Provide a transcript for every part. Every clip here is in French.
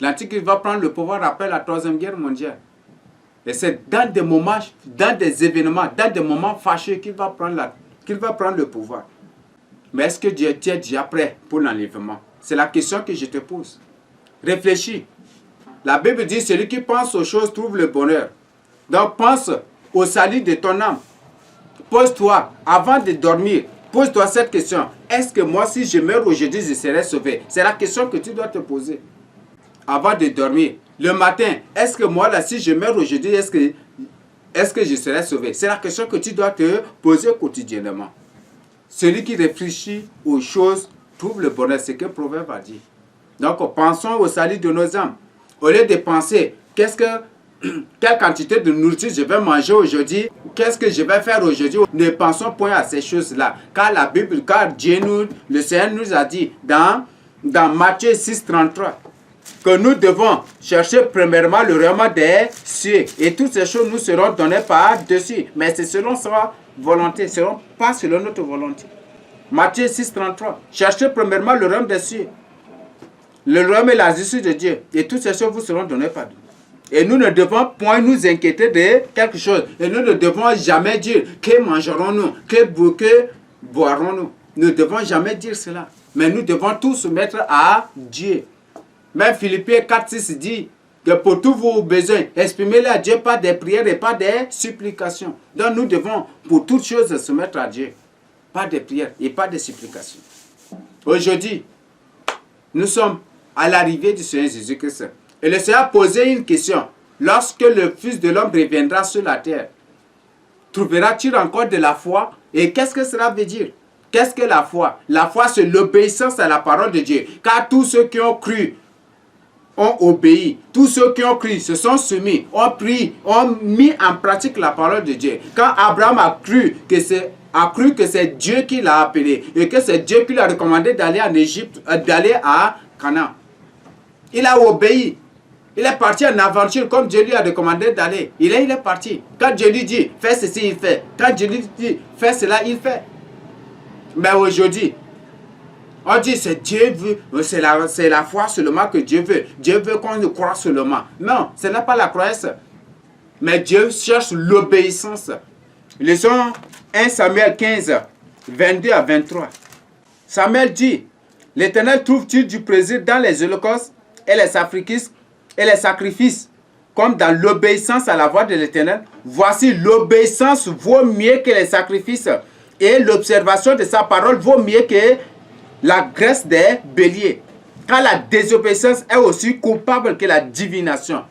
L'Antichrist va prendre le pouvoir après la Troisième Guerre mondiale. Et c'est dans des moments, dans des événements, dans des moments fâcheux qu'il va prendre le pouvoir. Mais est-ce que tu es déjà prêt pour l'enlèvement? C'est la question que je te pose. Réfléchis. La Bible dit, celui qui pense aux choses trouve le bonheur. Donc pense au salut de ton âme. Pose-toi, avant de dormir, pose-toi cette question. Est-ce que moi, si je meurs aujourd'hui, je serai sauvé? C'est la question que tu dois te poser. Avant de dormir. Le matin, est-ce que moi, là, si je meurs aujourd'hui, est-ce que je serai sauvé? C'est la question que tu dois te poser quotidiennement. Celui qui réfléchit aux choses trouve le bonheur. C'est ce que le Proverbe a dit. Donc, pensons au salut de nos âmes. Au lieu de penser, quelle quantité de nourriture je vais manger aujourd'hui, qu'est-ce que je vais faire aujourd'hui, ne pensons point à ces choses-là. Car la Bible, le Seigneur nous a dit dans Matthieu 6, 33, que nous devons chercher premièrement le royaume des cieux. Et toutes ces choses nous seront données par-dessus. Mais c'est selon sa volonté, pas selon notre volonté. Matthieu 6, 33. Cherchez premièrement le royaume des cieux. Le royaume et la justice de Dieu. Et toutes ces choses vous seront données par Dieu. Et nous ne devons point nous inquiéter de quelque chose. Et nous ne devons jamais dire que mangerons-nous, que boirons-nous. Nous ne devons jamais dire cela. Mais nous devons tous soumettre à Dieu. Même Philippiens 4, 6 dit que pour tous vos besoins, exprimez-les à Dieu par des prières et par des supplications. Donc nous devons pour toutes choses soumettre à Dieu. Par des prières et par des supplications. Aujourd'hui, nous sommes à l'arrivée du Seigneur Jésus-Christ. Et le Seigneur a posé une question. Lorsque le Fils de l'homme reviendra sur la terre, trouvera-t-il encore de la foi? Et qu'est-ce que cela veut dire? Qu'est-ce que la foi? La foi, c'est l'obéissance à la parole de Dieu. Car tous ceux qui ont cru ont obéi. Tous ceux qui ont cru se sont soumis, ont pris, ont mis en pratique la parole de Dieu. Quand Abraham a cru que c'est Dieu qui l'a appelé et que c'est Dieu qui lui a recommandé d'aller en Égypte, d'aller à Canaan. Il a obéi. Il est parti en aventure comme Dieu lui a recommandé d'aller. Il est parti. Quand Dieu lui dit, fais ceci, il fait. Quand Dieu lui dit, fais cela, il fait. Mais aujourd'hui, on dit c'est Dieu veut, c'est la foi seulement que Dieu veut. Dieu veut qu'on nous croie seulement. Non, ce n'est pas la croyance. Mais Dieu cherche l'obéissance. Lisons 1 Samuel 15, 22 à 23. Samuel dit, l'Éternel trouve-t-il du plaisir dans les holocaustes et les sacrifices, comme dans l'obéissance à la voix de l'Éternel? Voici, l'obéissance vaut mieux que les sacrifices, et l'observation de sa parole vaut mieux que la graisse des béliers. Car la désobéissance est aussi coupable que la divination.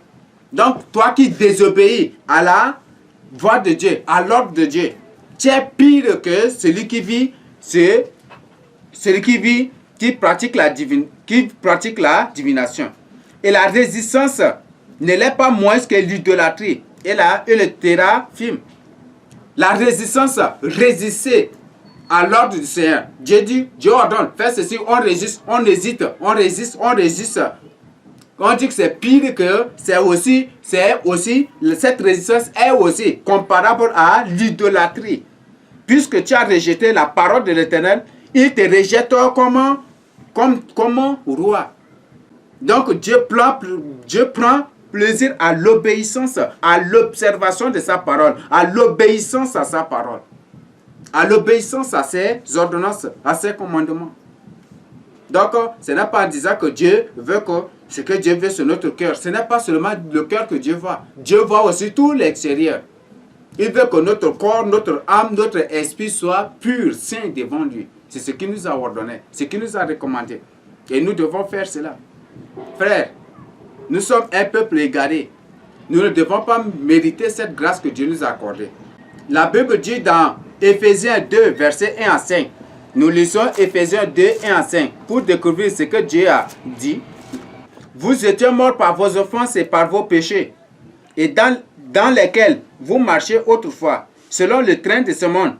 Donc, toi qui désobéis à la voix de Dieu, à l'ordre de Dieu, tu es pire que celui qui pratique la divination. Et la résistance ne l'est pas moins que l'idolâtrie et le téraphim. La résistance, résister à l'ordre du Seigneur. Dieu dit, Dieu ordonne, fais ceci, on résiste, on hésite, on résiste. On dit que c'est pire que c'est aussi, cette résistance est aussi comparable à l'idolâtrie. Puisque tu as rejeté la parole de l'Éternel, il te rejette comme roi. Donc Dieu prend plaisir à l'obéissance, à l'observation de sa parole, à l'obéissance à sa parole, à l'obéissance à ses ordonnances, à ses commandements. Donc, ce n'est pas en disant que Dieu veut que ce que Dieu veut sur notre cœur. Ce n'est pas seulement le cœur que Dieu voit. Dieu voit aussi tout l'extérieur. Il veut que notre corps, notre âme, notre esprit soit pur, saint devant lui. C'est ce qu'il nous a ordonné, ce qu'il nous a recommandé. Et nous devons faire cela. Frères, nous sommes un peuple égaré. Nous ne devons pas mériter cette grâce que Dieu nous a accordée. La Bible dit dans Éphésiens 2, versets 1 à 5. Nous lisons Éphésiens 2, 1 à 5 pour découvrir ce que Dieu a dit. Vous étiez morts par vos offenses et par vos péchés, et dans lesquels vous marchiez autrefois, selon le train de ce monde,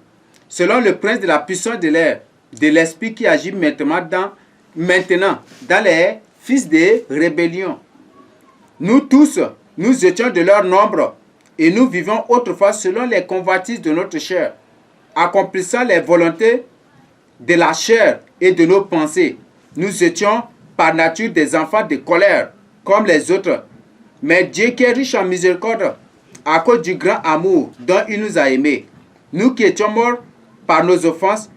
selon le prince de la puissance de l'air, de l'esprit qui agit maintenant dans les fils de rébellion. Nous tous, nous étions de leur nombre, et nous vivions autrefois selon les convoitises de notre chair, accomplissant les volontés de la chair et de nos pensées. Nous étions par nature des enfants de colère, comme les autres. Mais Dieu qui est riche en miséricorde, à cause du grand amour dont il nous a aimés, nous qui étions morts par nos offenses,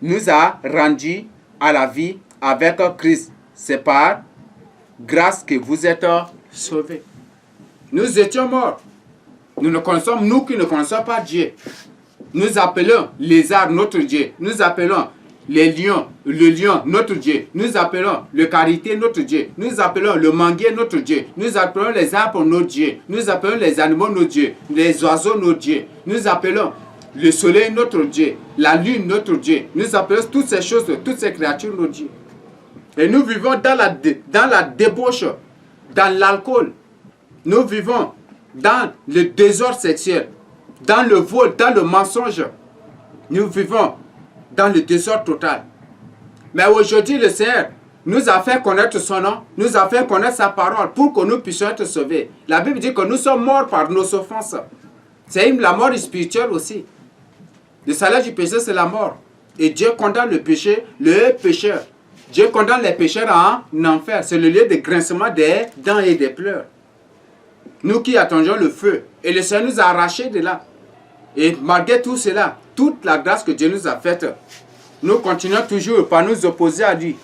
nous a rendus à la vie avec Christ. C'est par grâce que vous êtes sauvés. Nous étions morts. Nous qui ne connaissons pas Dieu. Nous appelons les arbres notre Dieu. Nous appelons le lion notre Dieu. Nous appelons le karité notre Dieu. Nous appelons le manguier notre Dieu. Nous appelons les arbres notre Dieu. Nous appelons les animaux notre Dieu. Les oiseaux notre Dieu. Nous appelons le soleil notre Dieu. La lune notre Dieu. Nous appelons toutes ces choses, toutes ces créatures notre Dieu. Et nous vivons dans la débauche, dans l'alcool. Nous vivons dans le désordre sexuel, dans le vol, dans le mensonge. Nous vivons dans le désordre total. Mais aujourd'hui, le Seigneur nous a fait connaître son nom, nous a fait connaître sa parole pour que nous puissions être sauvés. La Bible dit que nous sommes morts par nos offenses. C'est la mort spirituelle aussi. Le salaire du péché, c'est la mort. Et Dieu condamne le péché, le pécheur. Dieu condamne les pécheurs en enfer. C'est le lieu de grincement des dents et des pleurs. Nous qui attendions le feu. Et le Seigneur nous a arrachés de là. Et malgré tout cela, toute la grâce que Dieu nous a faite, nous continuons toujours par nous opposer à lui.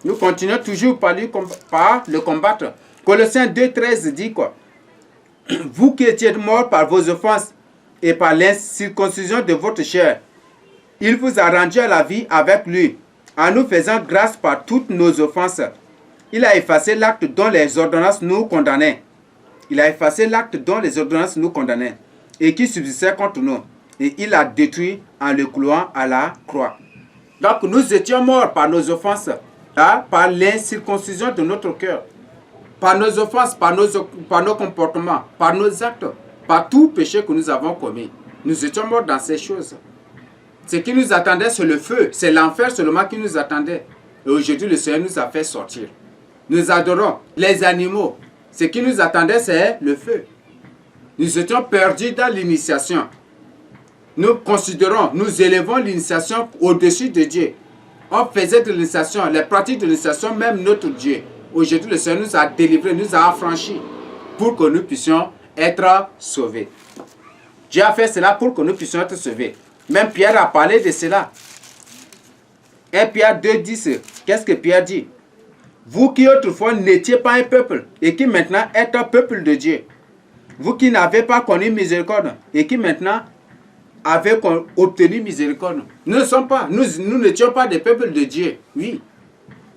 Nous continuons toujours par le combattre. Colossiens 2,13 dit quoi? Vous qui étiez morts par vos offenses et par l'incirconcision de votre chair, il vous a rendu à la vie avec lui, en nous faisant grâce par toutes nos offenses. Il a effacé l'acte dont les ordonnances nous condamnaient. Il a effacé l'acte dont les ordonnances nous condamnaient et qui subsistait contre nous. Et il l'a détruit en le clouant à la croix. Donc nous étions morts par nos offenses, par l'incirconcision de notre cœur, par nos offenses, par nos comportements, par nos actes, par tout péché que nous avons commis. Nous étions morts dans ces choses. Ce qui nous attendait, c'est le feu, c'est l'enfer seulement qui nous attendait. Et aujourd'hui, le Seigneur nous a fait sortir. Nous adorons les animaux. Ce qui nous attendait, c'est le feu. Nous étions perdus dans l'initiation. Nous considérons, nous élevons l'initiation au-dessus de Dieu. On faisait de l'initiation, les pratiques de l'initiation, même notre Dieu. Aujourd'hui, le Seigneur nous a délivrés, nous a affranchis pour que nous puissions être sauvés. Dieu a fait cela pour que nous puissions être sauvés. Même Pierre a parlé de cela. 1 Pierre 2,10. Qu'est-ce que Pierre dit? Vous qui autrefois n'étiez pas un peuple et qui maintenant êtes un peuple de Dieu. Vous qui n'avez pas connu miséricorde et qui maintenant avez obtenu miséricorde. Nous n'étions pas des peuples de Dieu. Oui.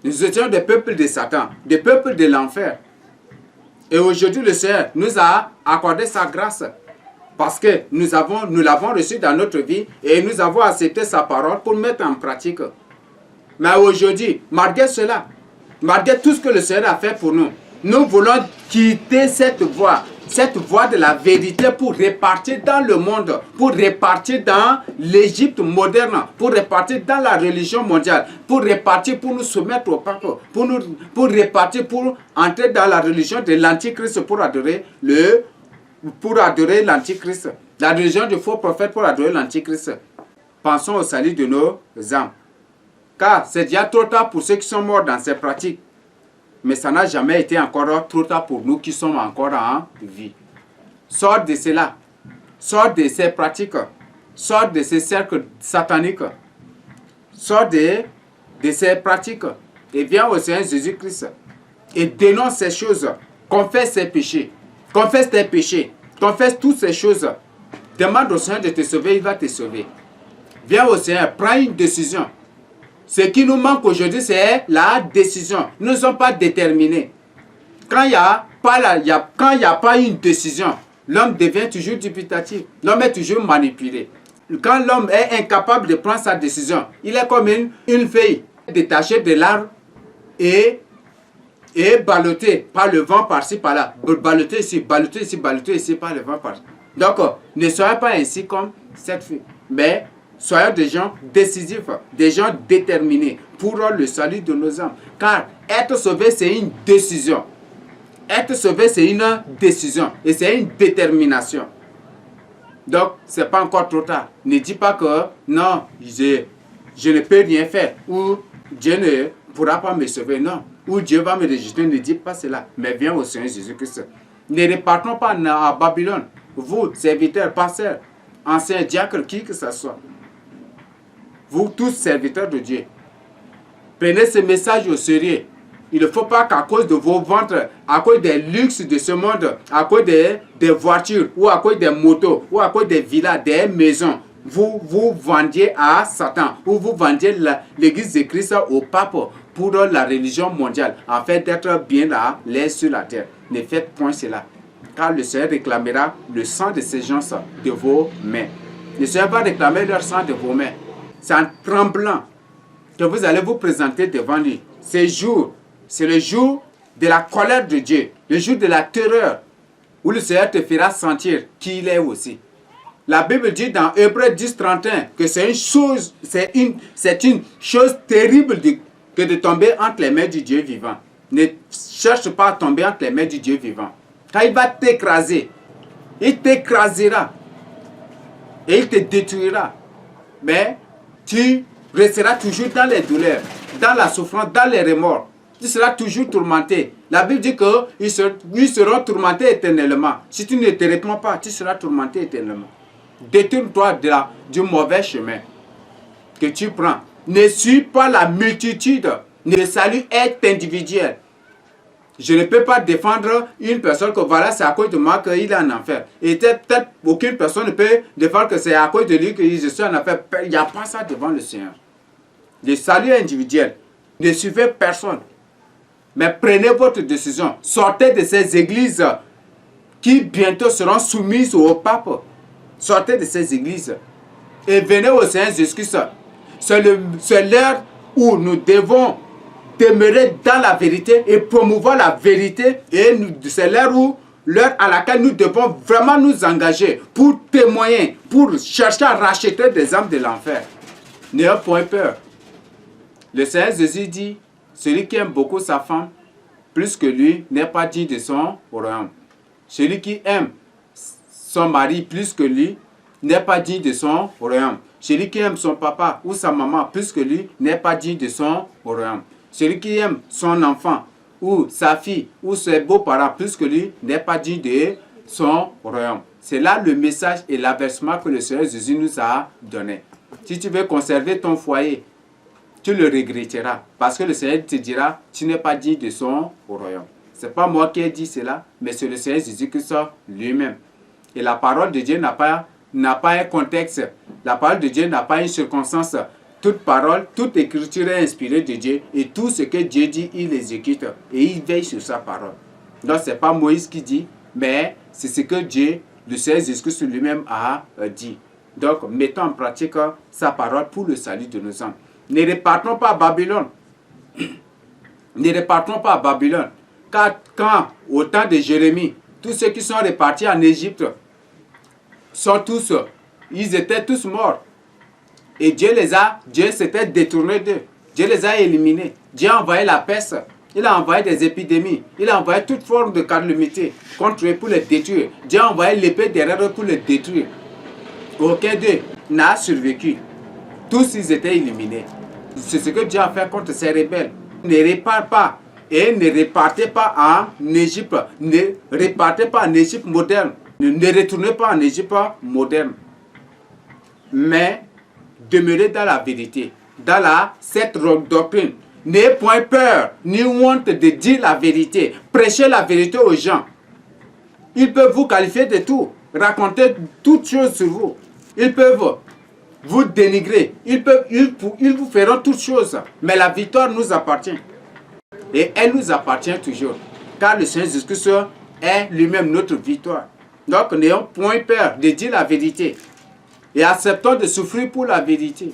Nous étions des peuples de Satan, des peuples de l'enfer. Et aujourd'hui, le Seigneur nous a accordé sa grâce. Parce que nous l'avons reçu dans notre vie et nous avons accepté sa parole pour mettre en pratique. Mais aujourd'hui, malgré cela, malgré tout ce que le Seigneur a fait pour nous, nous voulons quitter cette voie de la vérité pour repartir dans le monde, pour repartir dans l'Égypte moderne, pour repartir dans la religion mondiale, pour repartir pour nous soumettre au pape, pour repartir pour entrer dans la religion de l'Antichrist pour adorer l'Antichrist, la religion du faux prophète pour adorer l'Antichrist. Pensons au salut de nos âmes. Car c'est déjà trop tard pour ceux qui sont morts dans ces pratiques. Mais ça n'a jamais été encore trop tard pour nous qui sommes encore en vie. Sors de cela. Sors de ces pratiques. Sors de ces cercles sataniques. Sors de ces pratiques. Et viens au Seigneur Jésus-Christ. Et dénonce ces choses. Confesse ces péchés. Confesse tes péchés. Confesse toutes ces choses. Demande au Seigneur de te sauver, il va te sauver. Viens au Seigneur, prends une décision. Ce qui nous manque aujourd'hui, c'est la décision. Nous ne sommes pas déterminés. Quand il n'y a pas une décision, l'homme devient toujours dubitatif. L'homme est toujours manipulé. Quand l'homme est incapable de prendre sa décision, il est comme une feuille détachée de l'arbre et ballottée par le vent par-ci, par-là. Ballottée ici par le vent par-ci. Donc, ne soyez pas ainsi comme cette feuille. Mais soyons des gens décisifs, des gens déterminés pour le salut de nos âmes. Car être sauvé, c'est une décision. Être sauvé, c'est une décision. Et c'est une détermination. Donc, ce n'est pas encore trop tard. Ne dis pas que non, je ne peux rien faire. Ou Dieu ne pourra pas me sauver. Non. ou Dieu va me rejeter, ne dis pas cela, mais viens au Seigneur Jésus-Christ. Ne repartons pas à Babylone, vous, serviteurs, pasteurs, anciens diacres, qui que ce soit. Vous tous serviteurs de Dieu, prenez ce message au sérieux. Il ne faut pas qu'à cause de vos ventres, à cause des luxes de ce monde, à cause des voitures, ou à cause des motos, ou à cause des villas, des maisons, vous vendiez à Satan, ou vous vendiez l'église de Christ au pape pour la religion mondiale, afin d'être bien là, l'air sur la terre. Ne faites point cela, car le Seigneur réclamera le sang de ces gens de vos mains. Le Seigneur va réclamer leur sang de vos mains. C'est en tremblant que vous allez vous présenter devant lui. Ces jours, c'est le jour de la colère de Dieu, le jour de la terreur, où le Seigneur te fera sentir qui il est aussi. La Bible dit dans Hébreux 10, 31 que c'est une chose terrible que de tomber entre les mains du Dieu vivant. Ne cherche pas à tomber entre les mains du Dieu vivant. Quand il va t'écraser, il t'écrasera et il te détruira. Mais tu resteras toujours dans les douleurs, dans la souffrance, dans les remords. Tu seras toujours tourmenté. La Bible dit qu'ils seront tourmentés éternellement. Si tu ne te réponds pas, tu seras tourmenté éternellement. Détourne-toi du mauvais chemin que tu prends. Ne suis pas la multitude. Le salut est individuel. Je ne peux pas défendre une personne que voilà, c'est à cause de moi qu'il est en enfer. Et peut-être aucune personne ne peut défendre que c'est à cause de lui que je suis en enfer. Il n'y a pas ça devant le Seigneur. Le salut est individuel. Ne suivez personne. Mais prenez votre décision. Sortez de ces églises qui bientôt seront soumises au pape. Sortez de ces églises. Et venez au Seigneur Jésus-Christ. C'est l'heure où nous devons demeurer dans la vérité et promouvoir la vérité. Et c'est l'heure à laquelle nous devons vraiment nous engager pour témoigner, pour chercher à racheter des âmes de l'enfer. N'ayez point peur. Le Seigneur Jésus dit, celui qui aime beaucoup sa femme, plus que lui, n'est pas digne de son royaume. Celui qui aime son mari plus que lui, n'est pas digne de son royaume. Celui qui aime son papa ou sa maman plus que lui, n'est pas digne de son royaume. Celui qui aime son enfant ou sa fille ou ses beaux-parents plus que lui, n'est pas digne de son royaume. C'est là le message et l'avertissement que le Seigneur Jésus nous a donné. Si tu veux conserver ton foyer, tu le regretteras. Parce que le Seigneur te dira, tu n'es pas digne de son royaume. Ce n'est pas moi qui ai dit cela, mais c'est le Seigneur Jésus-Christ lui-même. Et la parole de Dieu n'a pas un contexte. La parole de Dieu n'a pas une circonstance. Toute parole, toute écriture est inspirée de Dieu. Et tout ce que Dieu dit, il exécute. Et il veille sur sa parole. Donc ce n'est pas Moïse qui dit, mais c'est ce que Dieu, le Seigneur Jésus-Christ lui-même a dit. Donc mettons en pratique sa parole pour le salut de nos âmes. Ne repartons pas à Babylone. Ne repartons pas à Babylone. Car quand, au temps de Jérémie, tous ceux qui sont repartis en Égypte ils étaient tous morts. Et Dieu s'était détourné d'eux. Dieu les a éliminés. Dieu a envoyé la peste. Il a envoyé des épidémies. Il a envoyé toute forme de calamité contre eux pour les détruire. Dieu a envoyé l'épée derrière eux pour les détruire. Aucun d'eux n'a survécu. Tous ils étaient éliminés. C'est ce que Dieu a fait contre ces rebelles. Ne répare pas et ne repartez pas en Égypte. Ne repartez pas en Égypte moderne. Ne retournez pas en Égypte moderne. Mais demeurez dans la vérité, dans cette doctrine. N'ayez point peur, ni honte de dire la vérité. Prêchez la vérité aux gens. Ils peuvent vous qualifier de tout, raconter toutes choses sur vous. Ils peuvent vous dénigrer. Ils vous feront toutes choses. Mais la victoire nous appartient. Et elle nous appartient toujours. Car le Seigneur Jésus-Christ est lui-même notre victoire. Donc n'ayons point peur de dire la vérité. Et acceptons de souffrir pour la vérité.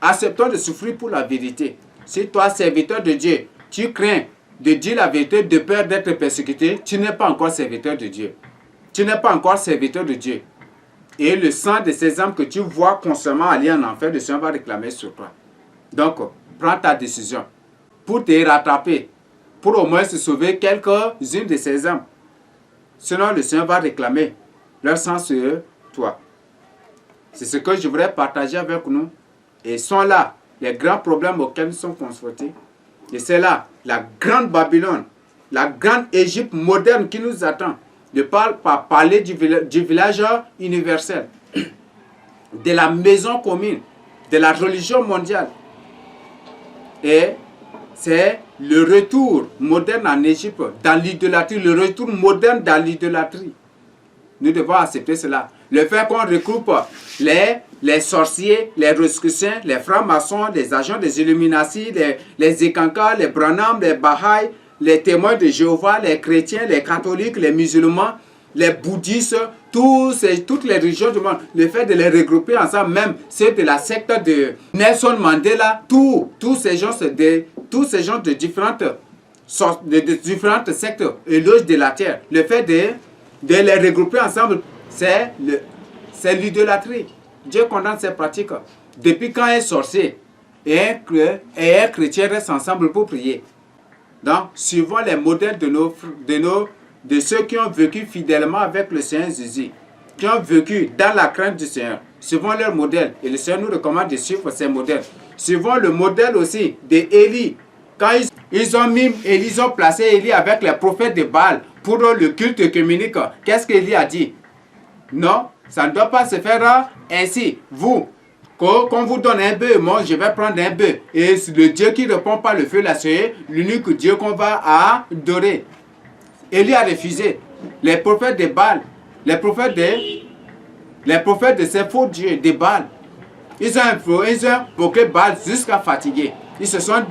Acceptons de souffrir pour la vérité. Si toi, serviteur de Dieu, tu crains de dire la vérité de peur d'être persécuté, tu n'es pas encore serviteur de Dieu. Tu n'es pas encore serviteur de Dieu. Et le sang de ces âmes que tu vois constamment aller en enfer, le Seigneur va réclamer sur toi. Donc, prends ta décision pour te rattraper, pour au moins se sauver quelques-unes de ces âmes. Sinon, le Seigneur va réclamer leur sang sur toi. C'est ce que je voudrais partager avec nous. Et sont là les grands problèmes auxquels nous sommes confrontés. Et c'est là, la grande Babylone, la grande Égypte moderne qui nous attend. Je parle par parler du village universel, de la maison commune, de la religion mondiale. Et c'est le retour moderne en Égypte dans l'idolâtrie, le retour moderne dans l'idolâtrie. Nous devons accepter cela. Le fait qu'on regroupe les sorciers, les rosicruciens, les francs-maçons, les agents des Illuminati, les Ekankars, les Branham, les Baha'i, les témoins de Jéhovah, les chrétiens, les catholiques, les musulmans, les bouddhistes, toutes les religions du monde, le fait de les regrouper ensemble, même ceux de la secte de Nelson Mandela, tous ces gens de différentes sectes et loges de la terre, le fait de les regrouper ensemble, c'est l'idolâtrie. Dieu condamne ces pratiques. Depuis quand un sorcier et un chrétien restent ensemble pour prier? Donc, suivons les modèles de ceux qui ont vécu fidèlement avec le Seigneur Jésus, qui ont vécu dans la crainte du Seigneur. Suivons leur modèle. Et le Seigneur nous recommande de suivre ces modèles. Suivons le modèle aussi d'Élie. Quand ils ont placé Élie avec les prophètes de Baal pour le culte œcuménique, qu'est-ce qu'Élie a dit? Non, ça ne doit pas se faire ainsi. Vous, qu'on vous donne un bœuf, moi je vais prendre un bœuf. Et le Dieu qui ne répond pas le feu, là, c'est l'unique Dieu qu'on va adorer. Élie a refusé. Les prophètes de Baal, les prophètes de ces faux dieux de Baal, ils ont invoqué Baal jusqu'à fatiguer. Ils se sont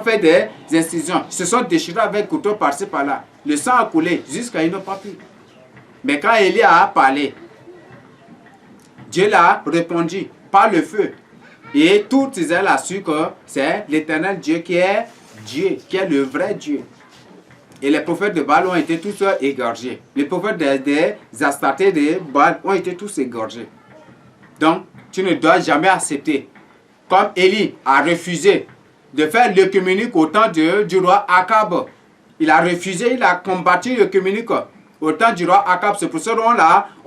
fait des incisions. Ils se sont déchirés avec couteau par-ci par-là. Le sang a coulé jusqu'à ils n'ont pas pu. Mais quand Élie a parlé, Dieu l'a répondu par le feu. Et tout Israël a su que c'est l'éternel Dieu, qui est le vrai Dieu. Et les prophètes de Baal ont été tous égorgés. Les prophètes des Astartés de Baal ont été tous égorgés. Donc, tu ne dois jamais accepter. Comme Élie a refusé de faire l'œcuménique au temps du roi Akab. Il a refusé, il a combattu l'œcuménique au temps du roi Akab. C'est pour ça qu'on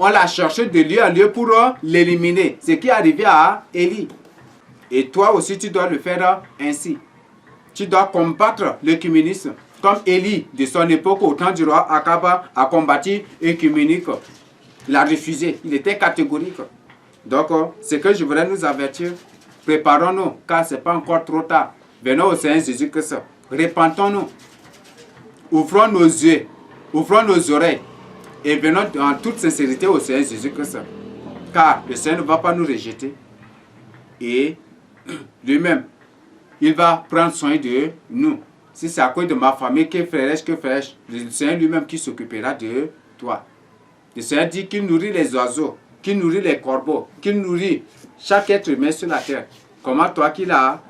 l'a cherché de lieu en lieu pour l'éliminer. Ce qui est arrivé à Élie. Et toi aussi, tu dois le faire ainsi. Tu dois combattre l'œcuménisme. Comme Élie, de son époque, au temps du roi Akab, a combattu l'œcuménique. Il a refusé. Il était catégorique. Donc, ce que je voudrais nous avertir, préparons-nous, car ce n'est pas encore trop tard. Venons au Seigneur Jésus-Christ. Repentons-nous. Ouvrons nos yeux, ouvrons nos oreilles et venons en toute sincérité au Seigneur Jésus-Christ. Car le Seigneur ne va pas nous rejeter. Et lui-même, il va prendre soin de nous. Si c'est à cause de ma famille, que ferais-je, le Seigneur lui-même qui s'occupera de toi. Le Seigneur dit qu'il nourrit les oiseaux, qu'il nourrit les corbeaux, qu'il nourrit chaque être humain sur la terre. Comment toi qu'il a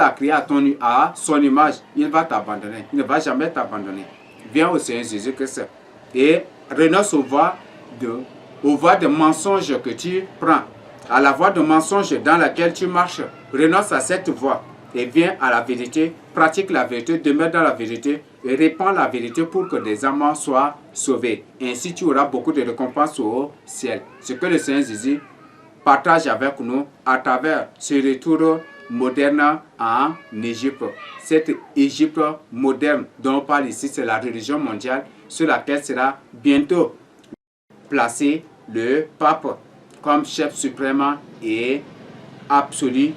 créé à son image, il va t'abandonner. Il ne va jamais t'abandonner. Viens au Seigneur Jésus-Christ et renonce aux voies de mensonges que tu prends, à la voie de mensonges dans laquelle tu marches. Renonce à cette voie et viens à la vérité, pratique la vérité, demeure dans la vérité et répands la vérité pour que des âmes soient sauvées. Ainsi tu auras beaucoup de récompenses au ciel. Ce que le Seigneur Jésus partage avec nous à travers ce retour moderne en Égypte. Cette Égypte moderne dont on parle ici, c'est la religion mondiale sur laquelle sera bientôt placé le pape comme chef suprême et absolu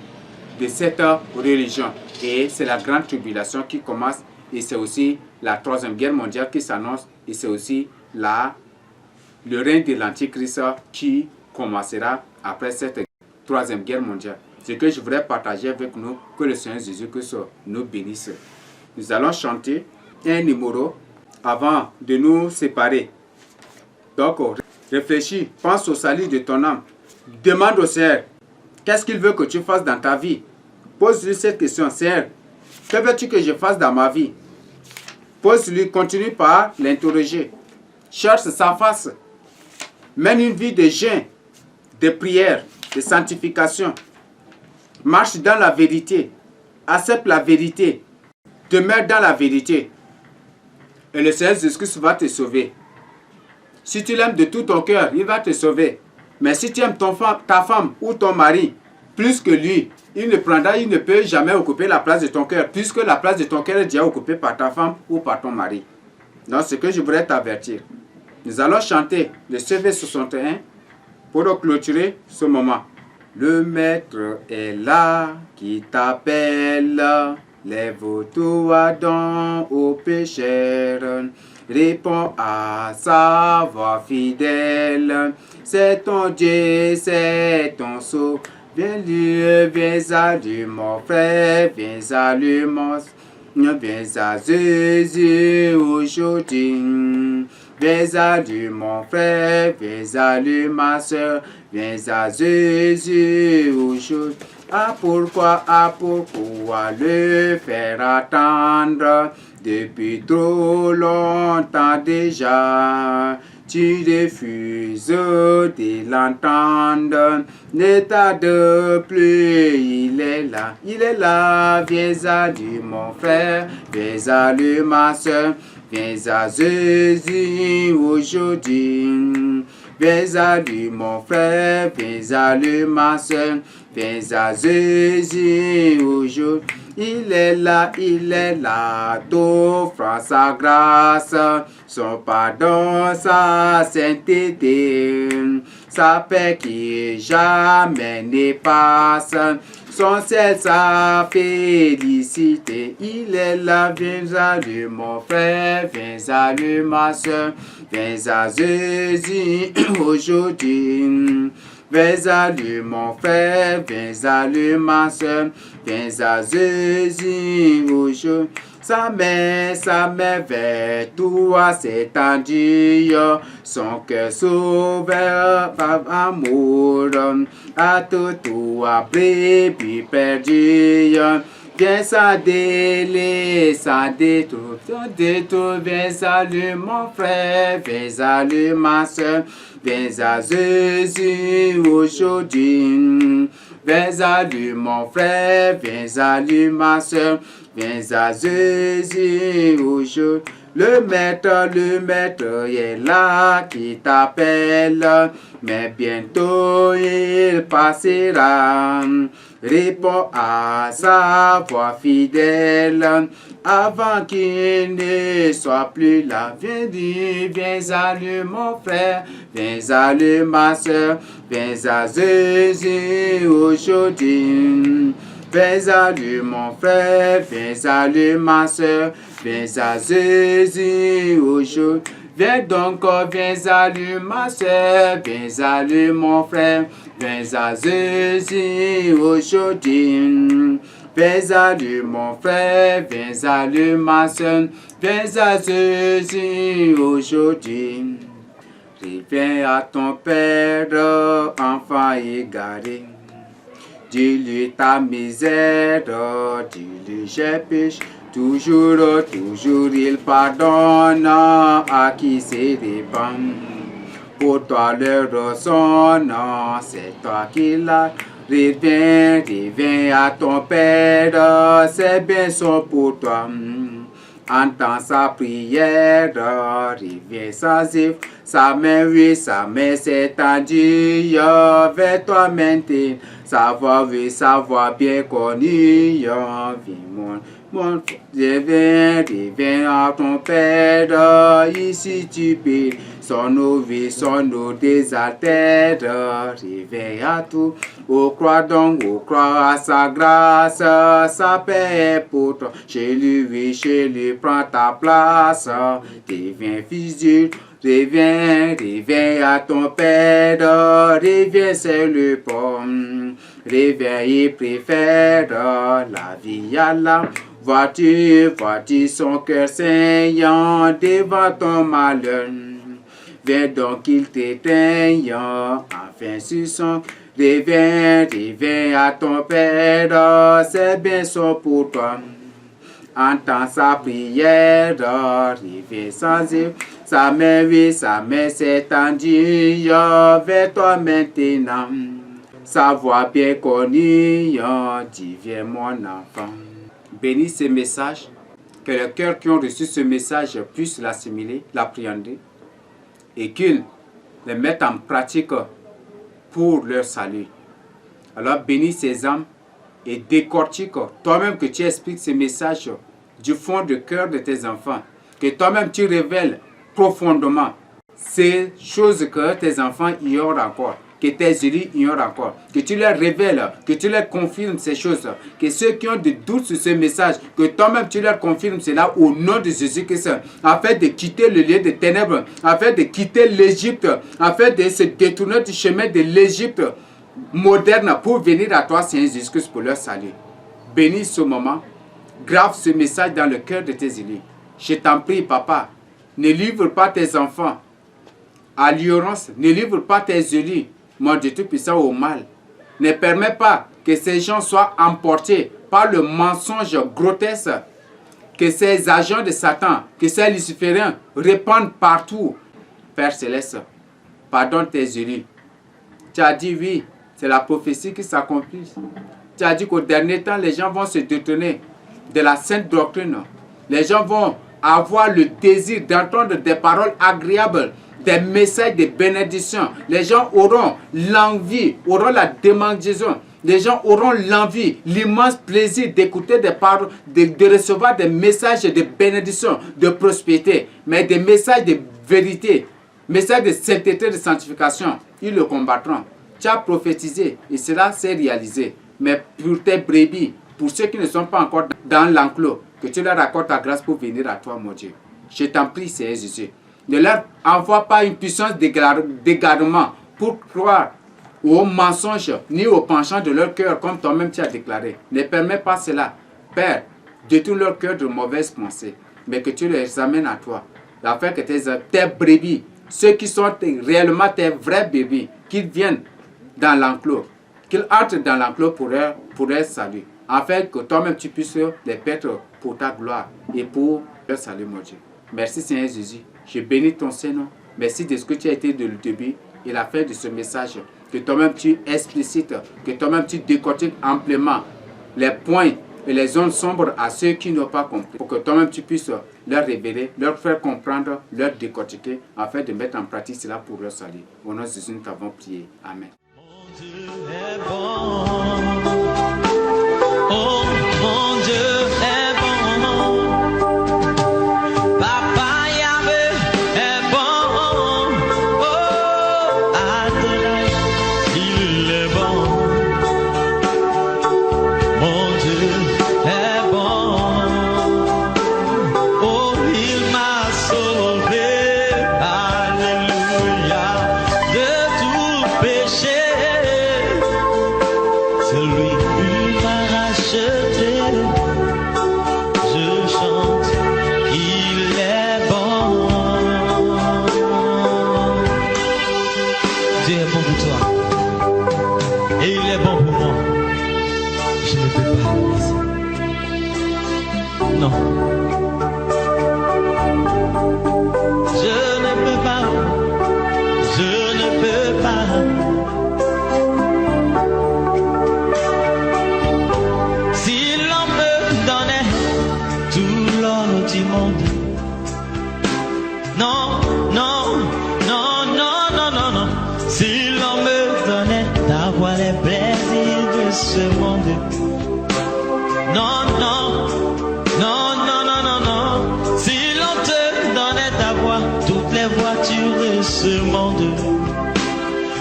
de cette religion. Et c'est la grande tribulation qui commence et c'est aussi la troisième guerre mondiale qui s'annonce et c'est aussi le règne de l'Antichrist qui commencera après cette troisième guerre mondiale. Ce que je voudrais partager avec nous, que le Seigneur Jésus-Christ nous bénisse. Nous allons chanter un numéro avant de nous séparer. Donc, réfléchis, pense au salut de ton âme. Demande au Seigneur, qu'est-ce qu'il veut que tu fasses dans ta vie? Pose-lui cette question, Seigneur, que veux-tu que je fasse dans ma vie? Pose-lui, continue par l'interroger. Cherche sa face. Mène une vie de jeûne, de prière, de sanctification. Marche dans la vérité. Accepte la vérité. Demeure dans la vérité. Et le Seigneur Jésus-Christ va te sauver. Si tu l'aimes de tout ton cœur, il va te sauver. Mais si tu aimes ta femme ou ton mari, plus que lui. Il ne peut jamais occuper la place de ton cœur, puisque la place de ton cœur est déjà occupée par ta femme ou par ton mari. Donc, ce que je voudrais t'avertir. Nous allons chanter le CV 61 pour clôturer ce moment. Le maître est là qui t'appelle. Lève-toi donc ô pécheur. Réponds à sa voix fidèle. C'est ton Dieu, c'est ton saut. Viens lui, viens à lui, mon frère, viens à lui, viens à Jésus aujourd'hui. Viens à lui, mon frère, viens à lui, ma soeur, viens à Jésus aujourd'hui. Ah pourquoi le faire attendre depuis trop longtemps déjà? Tu refuses de l'entendre, ne tarde plus, il est là, viens à lui mon frère, viens à lui ma soeur, viens à Jésus aujourd'hui. Viens à lui mon frère, viens à lui ma soeur, viens à Jésus aujourd'hui. Il est là, t'offre sa grâce, son pardon, sa sainteté, sa paix qui jamais n'épasse, son ciel, sa félicité. Il est là, viens à lui mon frère, viens à lui ma soeur, viens à Jésus aujourd'hui. Viens à lui mon frère, viens à lui ma soeur, viens à Jésus aujourd'hui. Sa main vers toi s'étendue, son cœur s'ouvert par amour, à tout toi brebis perdu. Viens sans délai, sans détour, viens à lui mon frère, viens à lui ma soeur, viens à Jésus aujourd'hui. Viens à lui mon frère, viens à lui ma soeur, viens à Jésus aujourd'hui. Le maître est là qui t'appelle, mais bientôt il passera. Réponds à sa voix fidèle, avant qu'il ne soit plus là. Viens à lui mon frère, viens à lui ma soeur, viens à Jésus aujourd'hui. Viens à lui mon frère, viens à lui ma soeur, viens à Jésus aujourd'hui. Viens donc, viens à lui ma soeur, viens à lui mon frère, viens à Jésus aujourd'hui. Viens à lui mon frère, viens à lui ma soeur, viens à Jésus aujourd'hui. Reviens à ton père, enfant égaré. Dis-lui ta misère, dis-lui j'ai péché. Toujours il pardonne à qui se répand. Pour toi le ressonne, c'est toi qui l'as. Reviens à ton Père, ses biens sont pour toi. Entends sa prière, reviens sans effort. Sa main, oui, sa main s'est tendue vers toi maintenant. Sa voix bien connue, viens mon reviens à ton Père, ici tu peux. Son eau désaltère, reviens à tout. Au croix à sa grâce, sa paix est pour toi. Chez lui, prends ta place. Deviens fils Dieu, reviens à ton Père, reviens c'est le pomme. Reviens, il préfère la vie à l'âme. Vois-tu son cœur saignant devant ton malheur. Viens donc qu'il t'éteigne, enfin sur son. Reviens à ton Père, ses biens sont pour toi. Entends sa prière, reviens sans effort. Sa main s'est tendue vers toi maintenant. Sa voix bien connue, dis viens mon enfant. Bénis ces messages, que les cœurs qui ont reçu ce message puissent l'assimiler, l'appréhender, et qu'ils les mettent en pratique pour leur salut. Alors bénis ces âmes et décortique toi-même que tu expliques ces messages du fond du cœur de tes enfants. Que toi-même tu révèles profondément ces choses que tes enfants ignorent encore, que tes élus ignorent encore, que tu leur révèles, que tu leur confirmes ces choses, que ceux qui ont des doutes sur ce message, que toi-même tu leur confirmes cela au nom de Jésus-Christ, afin de quitter le lieu des ténèbres, afin de quitter l'Égypte, afin de se détourner du chemin de l'Égypte moderne pour venir à toi, Seigneur Jésus-Christ, pour leur salut. Bénis ce moment, grave ce message dans le cœur de tes élus. Je t'en prie, Papa, ne livre pas tes enfants à l'ignorance, ne livre pas tes élus, mon Dieu Tout-Puissant, au mal. Ne permets pas que ces gens soient emportés par le mensonge grotesque que ces agents de Satan, que ces lucifériens répandent partout. Père Céleste, pardonne tes élus. Tu as dit oui, c'est la prophétie qui s'accomplit. Tu as dit qu'au dernier temps, les gens vont se détourner de la sainte doctrine. Les gens vont avoir le désir d'entendre des paroles agréables, des messages de bénédiction. Les gens auront l'envie, auront la démangeaison. Les gens auront l'envie, l'immense plaisir d'écouter des paroles, de recevoir des messages de bénédiction, de prospérité, mais des messages de vérité, messages de sainteté, de sanctification. Ils le combattront. Tu as prophétisé et cela s'est réalisé. Mais pour tes brebis, pour ceux qui ne sont pas encore dans l'enclos, que tu leur accordes ta grâce pour venir à toi, mon Dieu. Je t'en prie, Seigneur Jésus. Ne leur envoie pas une puissance d'égarement pour croire aux mensonges ni aux penchants de leur cœur, comme toi-même tu as déclaré. Ne permets pas cela. Père, détourne leur cœur de mauvaises pensées, mais que tu les amènes à toi, afin que tes brebis, ceux qui sont réellement tes vrais bébés, qu'ils viennent dans l'enclos, qu'ils entrent dans l'enclos pour leur salut, afin que toi-même tu puisses les perdre pour ta gloire et pour leur salut, mon Dieu. Merci Seigneur Jésus. Je bénis ton Saint-Nom. Merci de ce que tu as été de le début et la fin de ce message. Que toi-même tu explicites, que toi-même tu décortiques amplement les points et les zones sombres à ceux qui n'ont pas compris. Pour que toi-même tu puisses leur révéler, leur faire comprendre, leur décortiquer, afin de mettre en pratique cela pour leur salut. Au nom de Jésus, nous t'avons prié. Amen. Mon Dieu est bon. Oh, mon Dieu est bon. Papa Yahvé est bon. Oh, Adonai, il est bon. Mon Dieu est bon. Oh, il m'a sauvé. Alléluia. De tout péché. C'est lui qui m'a racheté. Je chante, il est bon. Dieu est bon pour toi. Et il est bon pour moi. Je ne peux pas le laisser. Non. Je ne peux pas. Je ne peux pas. Si l'on me donnait tout l'or du monde, non, non, non, non, non, non, non. Si l'on me donnait d'avoir les plaisirs de ce monde, non, non, non, non, non, non, non. Si l'on te donnait d'avoir toutes les voitures de ce monde,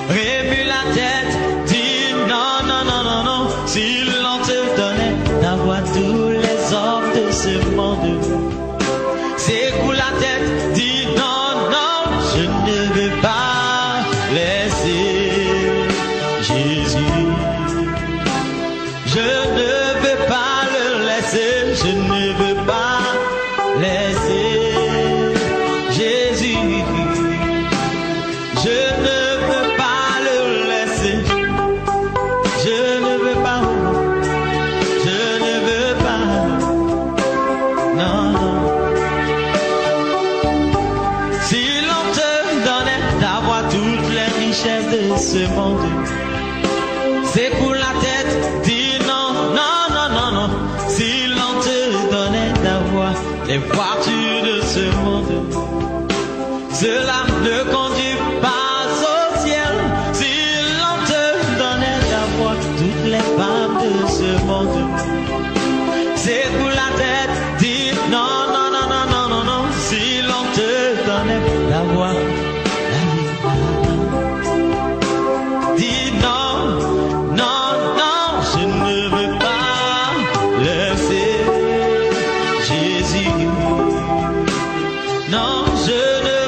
remue la tête, dis non, non, non, non, non. Si l'on te donnait d'avoir tous les hommes de ce monde, secoue la tête, dis non, non, je ne veux pas laisser Jésus. Je ne veux pas le laisser, je ne veux pas laisser Jésus. Je ne veux pas le laisser. Je ne veux pas. Je ne veux pas. Non, non. Si l'on te donnait d'avoir toutes les richesses de ce monde, secoue la tête, dis non, non, non, non, non. Si l'on te donnait d'avoir les voitures de ce monde, cela ne conduit pas au ciel. Si l'on te donnait d'avoir tout Jésus. Non, je ne